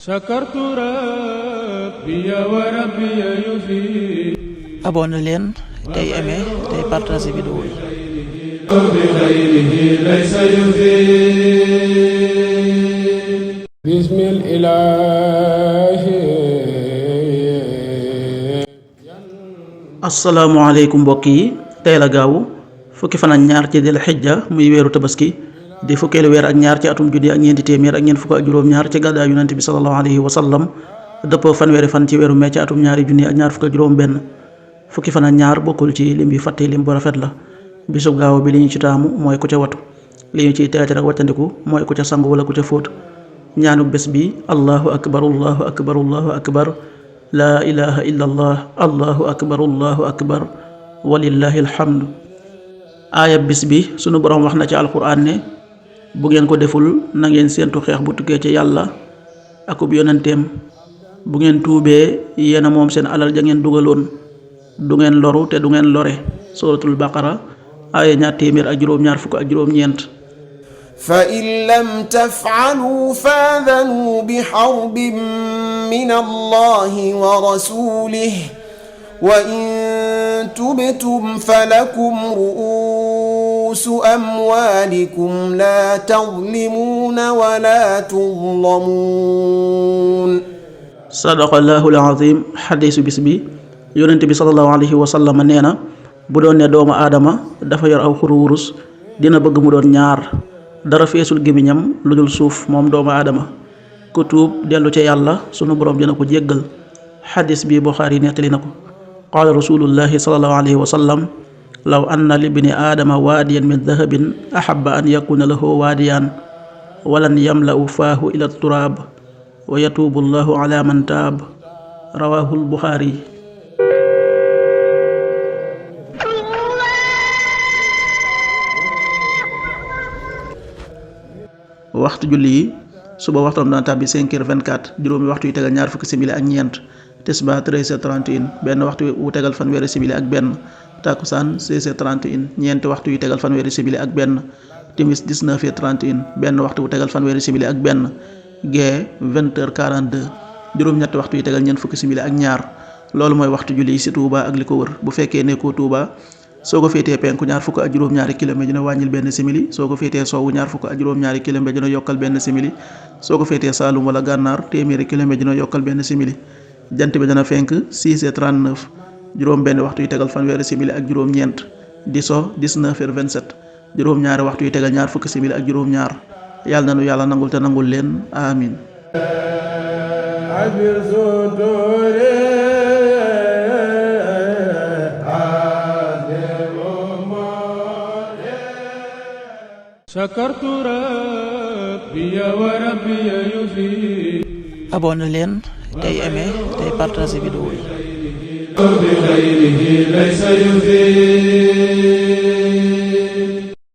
sakartu rabbi wa rabbi yufi. abonné leen tey aimé tey partagé vidéo yi. bi xayrihi laysa yufi. bismil ilaahi. asalaamaaleykum mbokk yi, tey la gaawu fukki fan ak ñaar ci dil xijja muy weeru tabaski di fukkeelu weer ak ñaar ci atum junni ak ñeenti téeméer ak ñeent fukk ak juróom-ñaar ci gàddaa yonent bi sallallahu alayhi wa sallam dëppoo fanweeri fan ci weeru mee ci atum ñaari junni ak ñaar fukk ak juróom-benn. fukki fan ak ñaar bokkul ci lim bi fàtte lim bu rafet la. bisub gaaw bi li ñu ci taamu mooy ku ca watu, li ñu ciy teete rek wàccandiku mooy ku ca sangu wala ku ca fóot. ñaanu bés bi allahu akbar allahu akbar allahu akbar laa ilaha illa allah allahu akbar walillahi alhamdu. aaya bés bi sunu borom wax na ci alquran ne bu ngeen ko deful na ngeen séentu xeex bu tukkee ci yàlla akub yonenteem. bu ngeen tuubee yéena moom seen alal ja ngeen dugaloon, du ngeen loru te du ngeen lore. suratul baqara aaya ñaar téeméer ak juróom-ñaar fukk ak juróom-ñeent. fa in lam taf'alu fa'dhanu bi harbin min allahi wa rasulihi wa in tubtum falakum ru'usu amwalikum la tadhlimuna wa la tudhlamun. sadaqallahul azim. xadiisu bis bi yonent bi sallallahu alayhi wa sallam nee na bu doon ne doomu aadama dafa yor aw xuru wurus dina bëgg mu doon ñaar, dara feesul gémmiñam lu dul suuf moom doomu aadama. ku tuub dellu ca yàlla sunu borom dina ko jéggal. xadiis bi Buxaari nettali na ko. qaala rasulullahi sallallahu alayhi wa sallam law anna libni aadama waadiyan min dahabin ahabba an yakuna lahu waadiyaan walan yamla'u faahu ila turaab wa yatuubu llahu ala man taab. rawaahul Buxaari. waxtu julli yi suba waxtoom dana tàbbi 5h24, juróomi waxtu yu tegal ñaar fukki simili ak ñeent. tisbaar 13h31, benn waxtu wu tegal fanweeri simili ak benn. takkusaan 16h31, ñeenti waxtu yu tegal fanweeri simili ak benn. timis 19h31, benn waxtu wu tegal fanweeri simili ak benn. gee 20h42, juróom-ñetti waxtu yu tegal ñeent fukki simili ak ñaar. loolu mooy waxtu julli yi ci Touba ak li ko wër. bu fekkee nekkoo Touba soo ko féetee penku ñaar fukk ak juróom-ñaari kilomètre dina wàññil benn simili, soo ko féetee sowwu ñaar fukk ak juróom-ñaari kilomètre dina yokkal benn simili, soo ko féetee Saalum wala Gànnaar téeméeri kilomètre dina yokkal benn simili. jant bi dana fenk 6h39, juróom benn waxtu yu tegal fanweeri simili ak juróom-ñeent. di so 19h27, juróom-ñaari waxtu yu tegal ñaar fukki simili ak juróom-ñaar. yàlla na nu yàlla nangul te nangul leen amin. sakartu rabbi wa rabbi yufi. abonné leen tey aimé tey partagé vidéo yi. bi xayrihi laysa yufi.